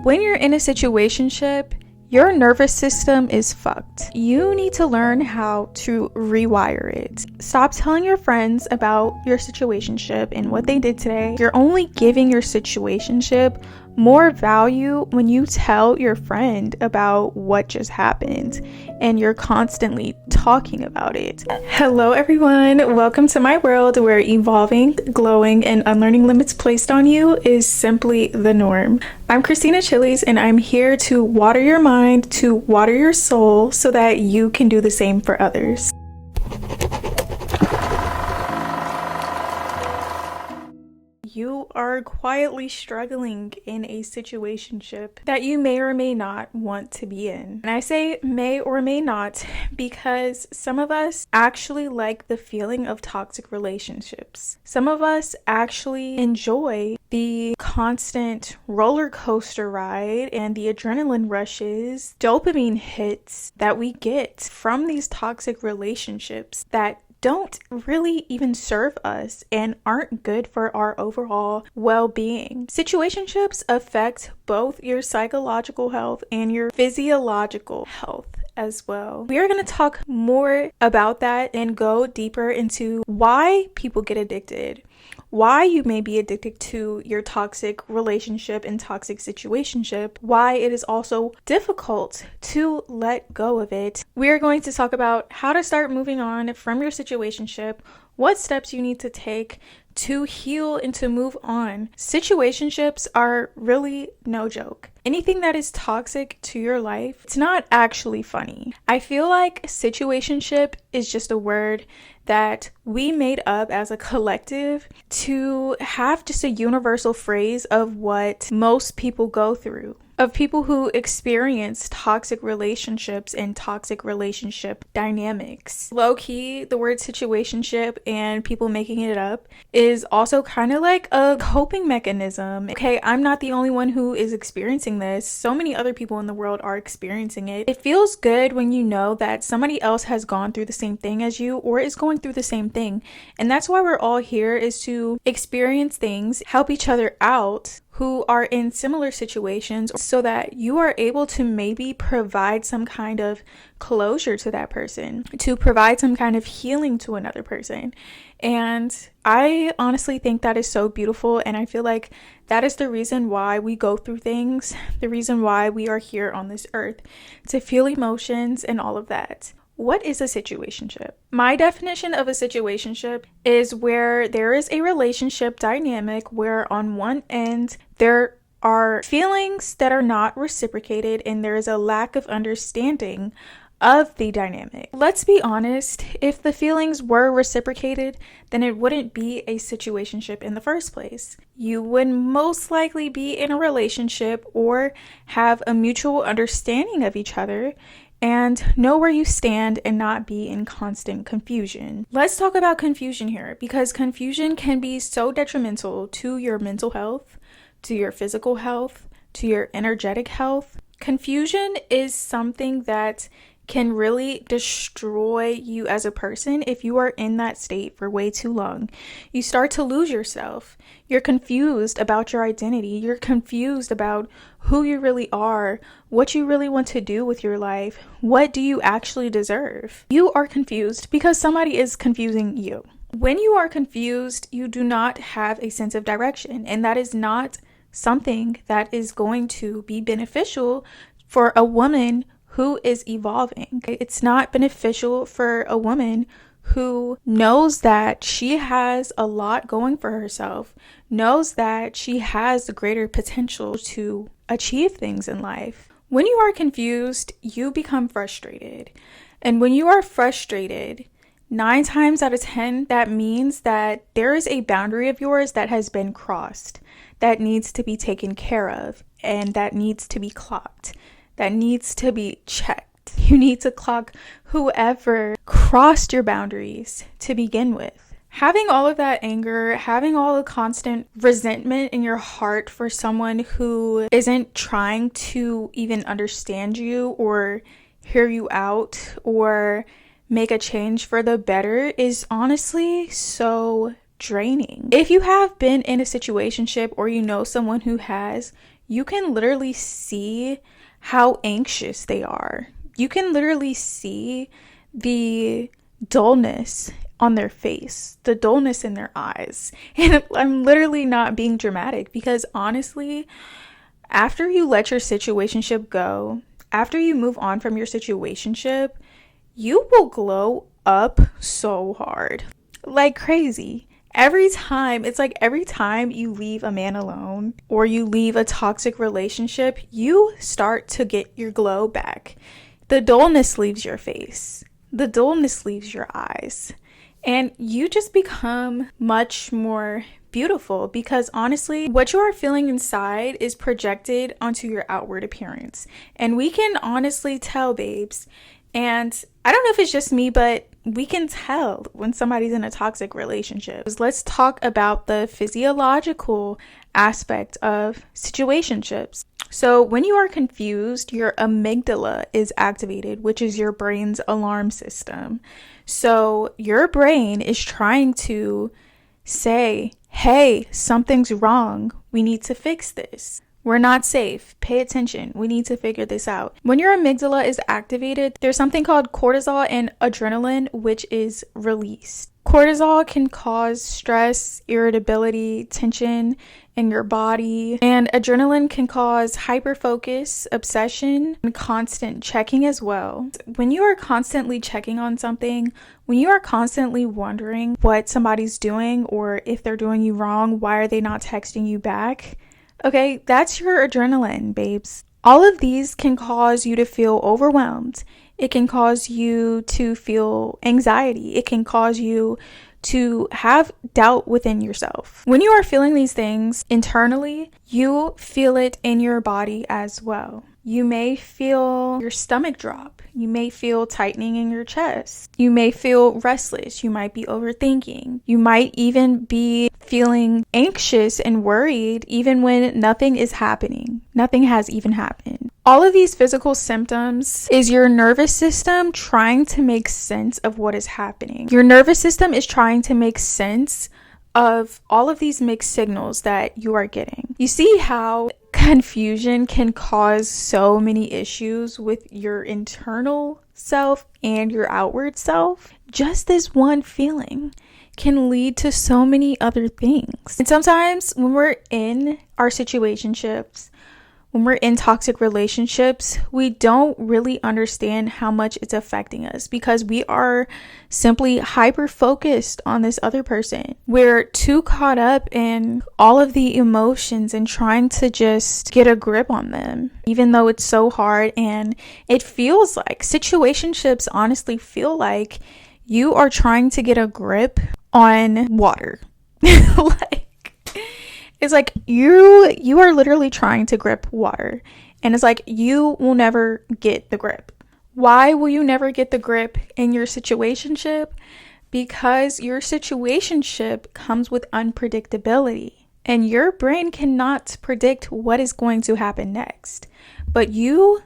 When you're in a situationship, your nervous system is fucked. You need to learn how to rewire it. Stop telling your friends about your situationship and what they did today. You're only giving your situationship more value when you tell your friend about what just happened and you're constantly talking about it. Hello everyone, welcome to my world where evolving, glowing, and unlearning limits placed on you is simply the norm. I'm Christina Chiles and I'm here to water your mind, to water your soul so that you can do the same for others. You are quietly struggling in a situationship that you may or may not want to be in. And I say may or may not because some of us actually like the feeling of toxic relationships. Some of us actually enjoy the constant roller coaster ride and the adrenaline rushes, dopamine hits that we get from these toxic relationships that don't really even serve us and aren't good for our overall well-being. Situationships affect both your psychological health and your physiological health as well. We are going to talk more about that and go deeper into why people get addicted, why you may be addicted to your toxic relationship and toxic situationship, why it is also difficult to let go of it. We are going to talk about how to start moving on from your situationship, what steps you need to take to heal and to move on. Situationships are really no joke. Anything that is toxic to your life, it's not actually funny. I feel like situationship is just a word that we made up as a collective to have just a universal phrase of what most people go through, of people who experience toxic relationships and toxic relationship dynamics. Low-key, the word situationship and people making it up is also kind of like a coping mechanism. Okay, I'm not the only one who is experiencing this. So many other people in the world are experiencing it. It feels good when you know that somebody else has gone through the same thing as you or is going through the same thing. And that's why we're all here, is to experience things, help each other out who are in similar situations so that you are able to maybe provide some kind of closure to that person, to provide some kind of healing to another person. And I honestly think that is so beautiful, and I feel like that is the reason why we go through things, the reason why we are here on this earth, to feel emotions and all of that. What is a situationship? My definition of a situationship is where there is a relationship dynamic where on one end there are feelings that are not reciprocated and there is a lack of understanding of the dynamic. Let's be honest, if the feelings were reciprocated, then it wouldn't be a situationship in the first place. You would most likely be in a relationship or have a mutual understanding of each other and know where you stand and not be in constant confusion. Let's talk about confusion here, because confusion can be so detrimental to your mental health, to your physical health, to your energetic health. Confusion is something that can really destroy you as a person if you are in that state for way too long. You start to lose yourself. You're confused about your identity. You're confused about who you really are, what you really want to do with your life. What do you actually deserve? You are confused because somebody is confusing you. When you are confused, you do not have a sense of direction, and that is not something that is going to be beneficial for a woman who is evolving. It's not beneficial for a woman who knows that she has a lot going for herself, knows that she has the greater potential to achieve things in life. When you are confused, you become frustrated. And when you are frustrated, 9 times out of 10, that means that there is a boundary of yours that has been crossed, that needs to be taken care of, and that needs to be clocked, that needs to be checked. You need to clock whoever crossed your boundaries to begin with. Having all of that anger, having all the constant resentment in your heart for someone who isn't trying to even understand you or hear you out or make a change for the better is honestly so draining. If you have been in a situationship or you know someone who has, you can literally see how anxious they are. You can literally see the dullness on their face, the dullness in their eyes. And I'm literally not being dramatic, because honestly, after you let your situationship go, after you move on from your situationship, you will glow up so hard, like crazy. Every time you leave a man alone or you leave a toxic relationship, you start to get your glow back. The dullness leaves your face. The dullness leaves your eyes. And you just become much more beautiful, because honestly, what you are feeling inside is projected onto your outward appearance. And we can honestly tell, babes. And I don't know if it's just me, but we can tell when somebody's in a toxic relationship. Let's talk about the physiological aspect of situationships. So when you are confused, your amygdala is activated, which is your brain's alarm system. So your brain is trying to say, hey, something's wrong. We need to fix this. We're not safe. Pay attention. We need to figure this out. When your amygdala is activated, there's something called cortisol and adrenaline, which is released. Cortisol can cause stress, irritability, tension in your body, and adrenaline can cause hyperfocus, obsession, and constant checking as well. When you are constantly checking on something, when you are constantly wondering what somebody's doing or if they're doing you wrong, why are they not texting you back? Okay, that's your adrenaline, babes. All of these can cause you to feel overwhelmed. It can cause you to feel anxiety. It can cause you to have doubt within yourself. When you are feeling these things internally, you feel it in your body as well. You may feel your stomach drop. You may feel tightening in your chest. You may feel restless. You might be overthinking. You might even be feeling anxious and worried even when nothing is happening. Nothing has even happened. All of these physical symptoms is your nervous system trying to make sense of what is happening. Your nervous system is trying to make sense of all of these mixed signals that you are getting. You see how confusion can cause so many issues with your internal self and your outward self? Just this one feeling can lead to so many other things. And sometimes when we're in our situationships, when we're in toxic relationships, we don't really understand how much it's affecting us because we are simply hyper focused on this other person. We're too caught up in all of the emotions and trying to just get a grip on them, even though it's so hard. And it feels like situationships honestly feel like you are trying to get a grip on water. It's like you are literally trying to grip water, and it's like you will never get the grip. Why will you never get the grip in your situationship? Because your situationship comes with unpredictability, and your brain cannot predict what is going to happen next. But you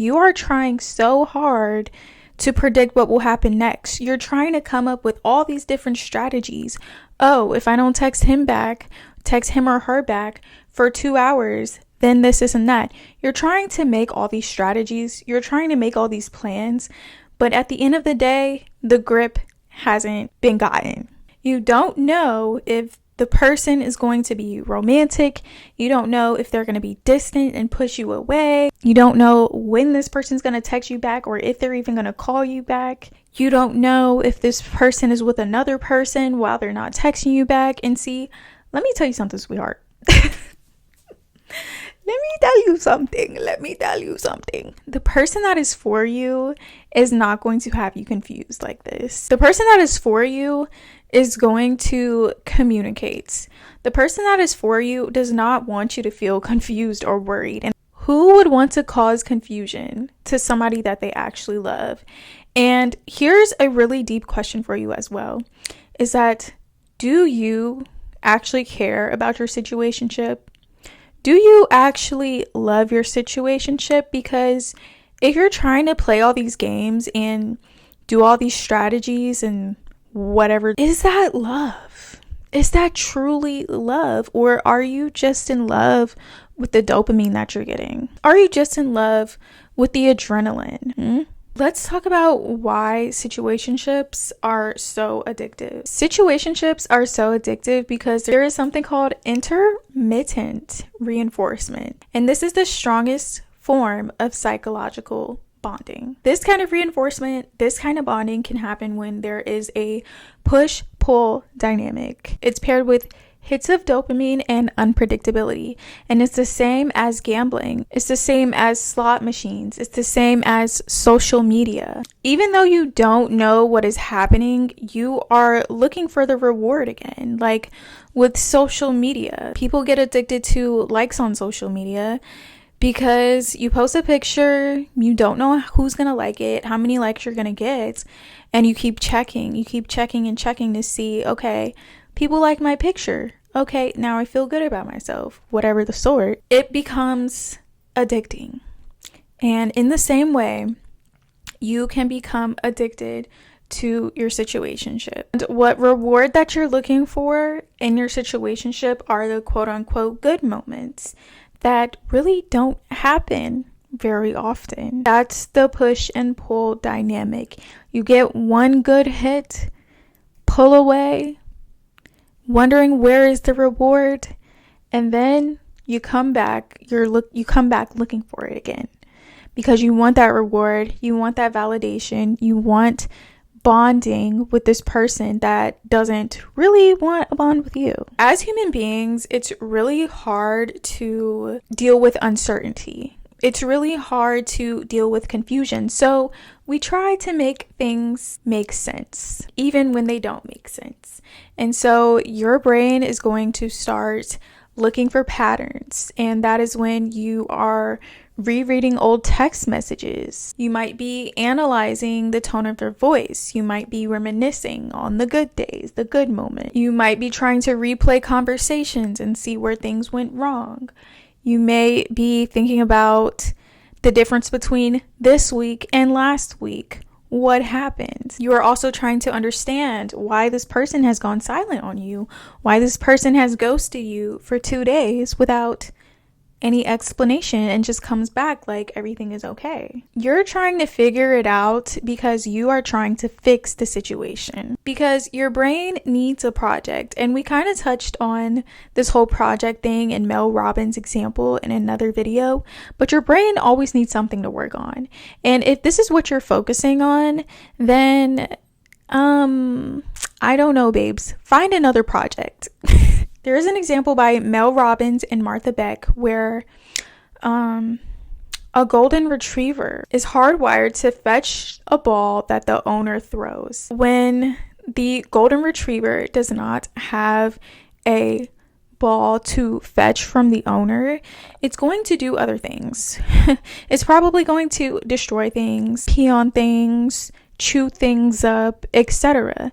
are trying so hard to predict what will happen next. You're trying to come up with all these different strategies. Oh, if I don't text him or her back for 2 hours, then this and that. You're trying to make all these strategies. You're trying to make all these plans. But at the end of the day, the grip hasn't been gotten. You don't know if the person is going to be romantic. You don't know if they're going to be distant and push you away. You don't know when this person's going to text you back or if they're even going to call you back. You don't know if this person is with another person while they're not texting you back. And see, let me tell you something, sweetheart. Let me tell you something. The person that is for you is not going to have you confused like this. The person that is for you is going to communicate. The person that is for you does not want you to feel confused or worried. And who would want to cause confusion to somebody that they actually love? And here's a really deep question for you as well, is that do you actually care about your situationship? Do you actually love your situationship? Because if you're trying to play all these games and do all these strategies and whatever, is that love? Is that truly love? Or are you just in love with the dopamine that you're getting? Are you just in love with the adrenaline? Let's talk about why situationships are so addictive. Situationships are so addictive because there is something called intermittent reinforcement. And this is the strongest form of psychological bonding. This kind of reinforcement, this kind of bonding can happen when there is a push-pull dynamic. It's paired with hits of dopamine and unpredictability. And it's the same as gambling. It's the same as slot machines. It's the same as social media. Even though you don't know what is happening, you are looking for the reward again. Like with social media, people get addicted to likes on social media because you post a picture, you don't know who's going to like it, how many likes you're going to get, and you keep checking and checking to see, okay, people like my picture. Okay, now I feel good about myself, whatever the sort. It becomes addicting. And in the same way, you can become addicted to your situationship. And what reward that you're looking for in your situationship are the quote unquote good moments that really don't happen very often. That's the push and pull dynamic. You get one good hit, pull away, wondering where is the reward, and then you come back looking for it again because you want that reward, you want that validation, you want bonding with this person that doesn't really want a bond with you. As human beings, it's really hard to deal with uncertainty. It's really hard to deal with confusion. So we try to make things make sense, even when they don't make sense. And so your brain is going to start looking for patterns. And that is when you are rereading old text messages. You might be analyzing the tone of their voice. You might be reminiscing on the good days, the good moment. You might be trying to replay conversations and see where things went wrong. You may be thinking about the difference between this week and last week. What happened? You are also trying to understand why this person has gone silent on you, why this person has ghosted you for 2 days without any explanation and just comes back like everything is okay. You're trying to figure it out because you are trying to fix the situation, because your brain needs a project. And we kind of touched on this whole project thing in Mel Robbins' example in another video, but your brain always needs something to work on. And if this is what you're focusing on, then I don't know, babes, find another project. There is an example by Mel Robbins and Martha Beck where a golden retriever is hardwired to fetch a ball that the owner throws. When the golden retriever does not have a ball to fetch from the owner, it's going to do other things. It's probably going to destroy things, pee on things, chew things up, etc.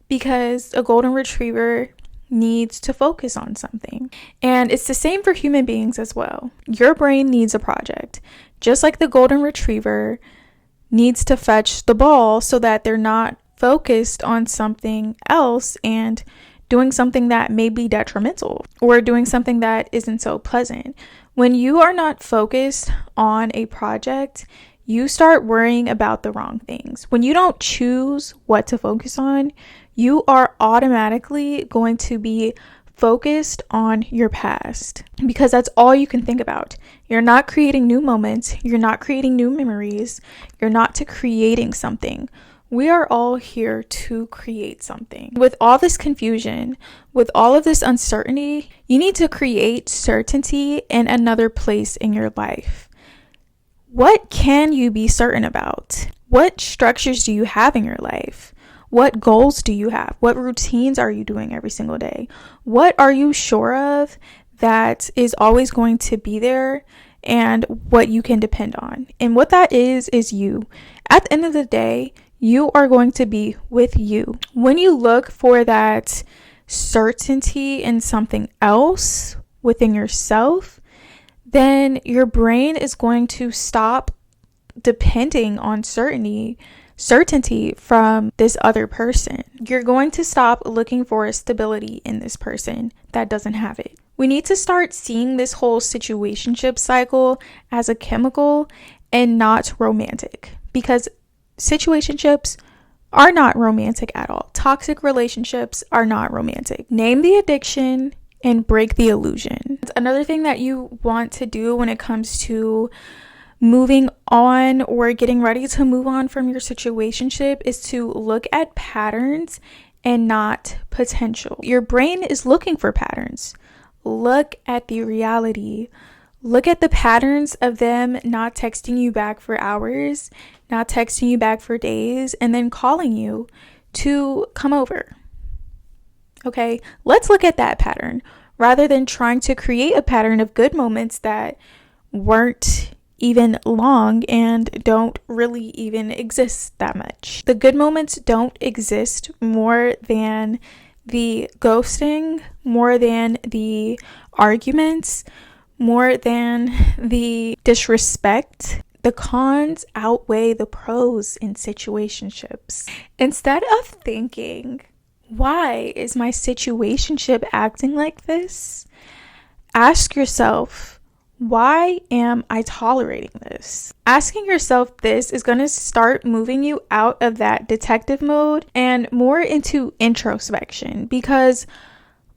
Because a golden retriever needs to focus on something. And it's the same for human beings as well. Your brain needs a project. Just like the golden retriever needs to fetch the ball so that they're not focused on something else and doing something that may be detrimental or doing something that isn't so pleasant. When you are not focused on a project, you start worrying about the wrong things. When you don't choose what to focus on, you are automatically going to be focused on your past because that's all you can think about. You're not creating new moments. You're not creating new memories. You're not creating something. We are all here to create something. With all this confusion, with all of this uncertainty, you need to create certainty in another place in your life. What can you be certain about? What structures do you have in your life? What goals do you have? What routines are you doing every single day? What are you sure of that is always going to be there and what you can depend on? And what that is you. At the end of the day, you are going to be with you. When you look for that certainty in something else within yourself, then your brain is going to stop depending on certainty from this other person. You're going to stop looking for a stability in this person that doesn't have it. We need to start seeing this whole situationship cycle as a chemical and not romantic, because situationships are not romantic at all. Toxic relationships are not romantic. Name the addiction and break the illusion. Another thing that you want to do when it comes to moving on or getting ready to move on from your situationship is to look at patterns and not potential. Your brain is looking for patterns. Look at the reality. Look at the patterns of them not texting you back for hours, not texting you back for days, and then calling you to come over. Okay, let's look at that pattern rather than trying to create a pattern of good moments that weren't even long and don't really even exist that much. The good moments don't exist more than the ghosting, more than the arguments, more than the disrespect. The cons outweigh the pros in situationships. Instead of thinking, why is my situationship acting like this? Ask yourself, why am I tolerating this? Asking yourself this is going to start moving you out of that detective mode and more into introspection, because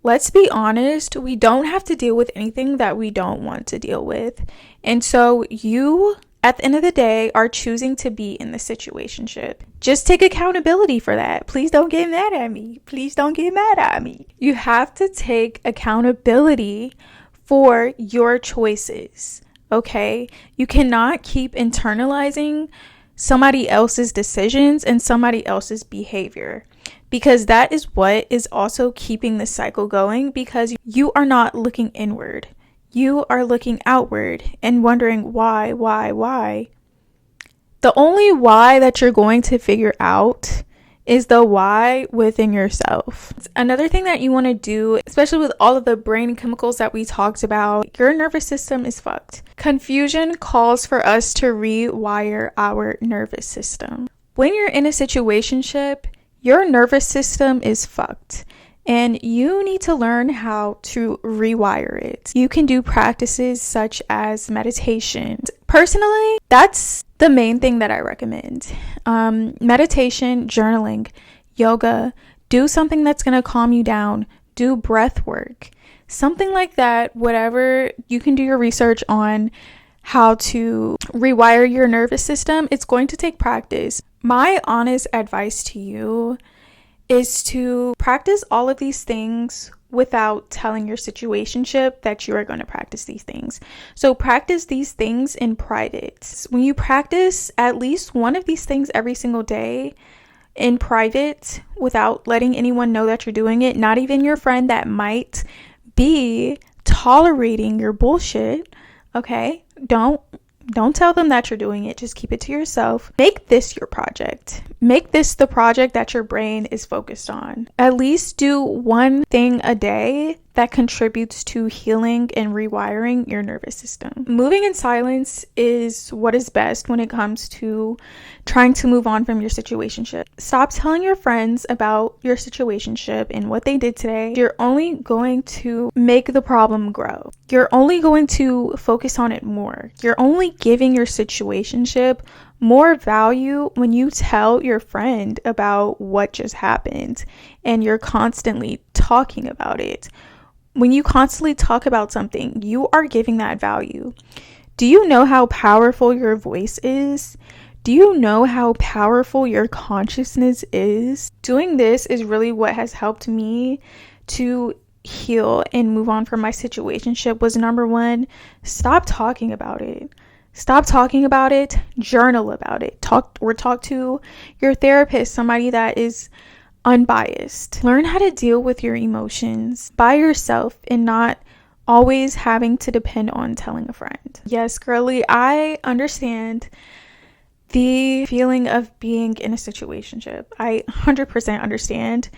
let's be honest, we don't have to deal with anything that we don't want to deal with. And so you, at the end of the day, are choosing to be in the situationship. Just take accountability for that. Please don't get mad at me. Please don't get mad at me. You have to take accountability for your choices, okay? You cannot keep internalizing somebody else's decisions and somebody else's behavior, because that is what is also keeping the cycle going, because you are not looking inward. You are looking outward and wondering why. The only why that you're going to figure out is the why within yourself. Another thing that you want to do, especially with all of the brain chemicals that we talked about, your nervous system is fucked. Confusion calls for us to rewire our nervous system. When you're in a situationship, your nervous system is fucked, and you need to learn how to rewire it. You can do practices such as meditation. Personally, that's the main thing that I recommend. Meditation, journaling, yoga, do something that's going to calm you down, do breath work, something like that. Whatever, you can do your research on how to rewire your nervous system. It's going to take practice. My honest advice to you is to practice all of these things without telling your situationship that you are going to practice these things. So practice these things in private. When you practice at least one of these things every single day in private without letting anyone know that you're doing it, not even your friend that might be tolerating your bullshit, okay? Don't tell them that you're doing it. Just keep it to yourself. Make this your project. Make this the project that your brain is focused on. At least do one thing a day that contributes to healing and rewiring your nervous system. Moving in silence is what is best when it comes to trying to move on from your situationship. Stop telling your friends about your situationship and what they did today. You're only going to make the problem grow. You're only going to focus on it more. You're only giving your situationship more value when you tell your friend about what just happened and you're constantly talking about it. When you constantly talk about something, you are giving that value. Do you know how powerful your voice is? Do you know how powerful your consciousness is? Doing this is really what has helped me to heal and move on from my situationship. Was number one, stop talking about it. Stop talking about it. Journal about it. Talk to your therapist, somebody that is unbiased. Learn how to deal with your emotions by yourself and not always having to depend on telling a friend. Yes, girly, I understand the feeling of being in a situationship. I 100% understand.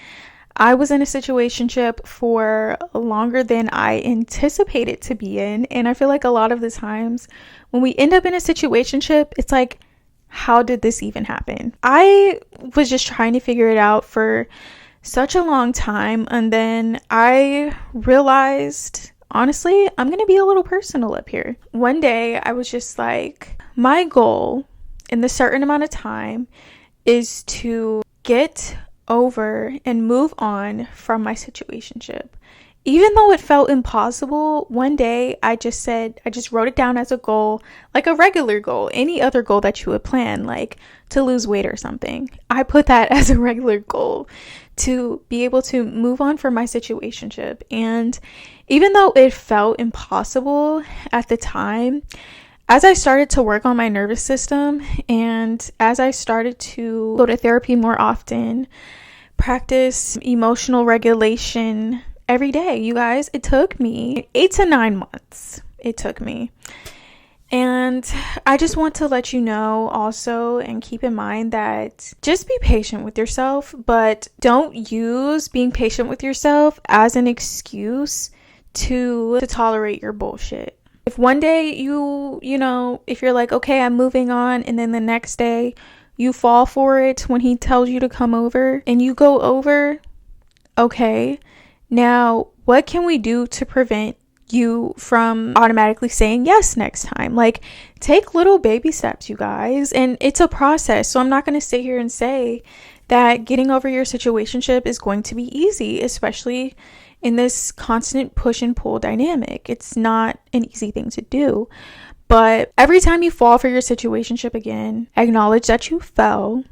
I was in a situationship for longer than I anticipated to be in, and I feel like a lot of the times when we end up in a situationship, it's like, how did this even happen? I was just trying to figure it out for such a long time, and then I realized honestly, I'm gonna be a little personal up here. One day I was just like, my goal in the certain amount of time is to get over and move on from my situationship. Even though it felt impossible, one day I just wrote it down as a goal, like a regular goal, any other goal that you would plan, like to lose weight or something. I put that as a regular goal to be able to move on from my situationship. And even though it felt impossible at the time, as I started to work on my nervous system and as I started to go to therapy more often, practice emotional regulation every day, you guys, it took me 8 to 9 months. It took me. And I just want to let you know also, and keep in mind that just be patient with yourself, but don't use being patient with yourself as an excuse to tolerate your bullshit. If one day you know, if you're like, okay, I'm moving on, and then the next day you fall for it when he tells you to come over and you go over, okay, now what can we do to prevent you from automatically saying yes next time? Like, take little baby steps, you guys, and it's a process. So I'm not going to sit here and say that getting over your situationship is going to be easy, especially in this constant push and pull dynamic. It's not an easy thing to do. But every time you fall for your situationship again, acknowledge that you fell.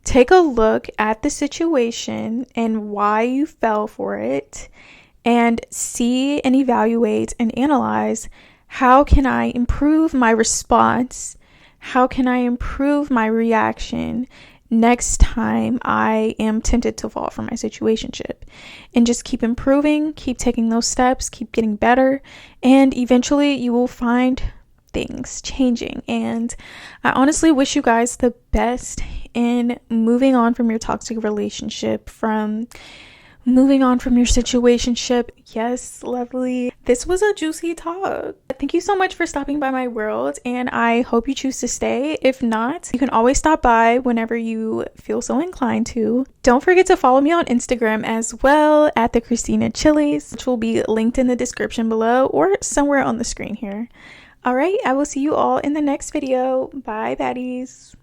Take a look at the situation and why you fell for it, and see and evaluate and analyze, how can I improve my response? How can I improve my reaction next time I am tempted to fall for my situationship? And just keep improving, keep taking those steps, keep getting better, and eventually you will find things changing. And I honestly wish you guys the best in moving on from your toxic relationship, from moving on from your situationship. Yes, lovely. This was a juicy talk. Thank you so much for stopping by my world, and I hope you choose to stay. If not, you can always stop by whenever you feel so inclined to. Don't forget to follow me on Instagram as well, at the Christina Chilies, which will be linked in the description below or somewhere on the screen here. All right, I will see you all in the next video. Bye, baddies.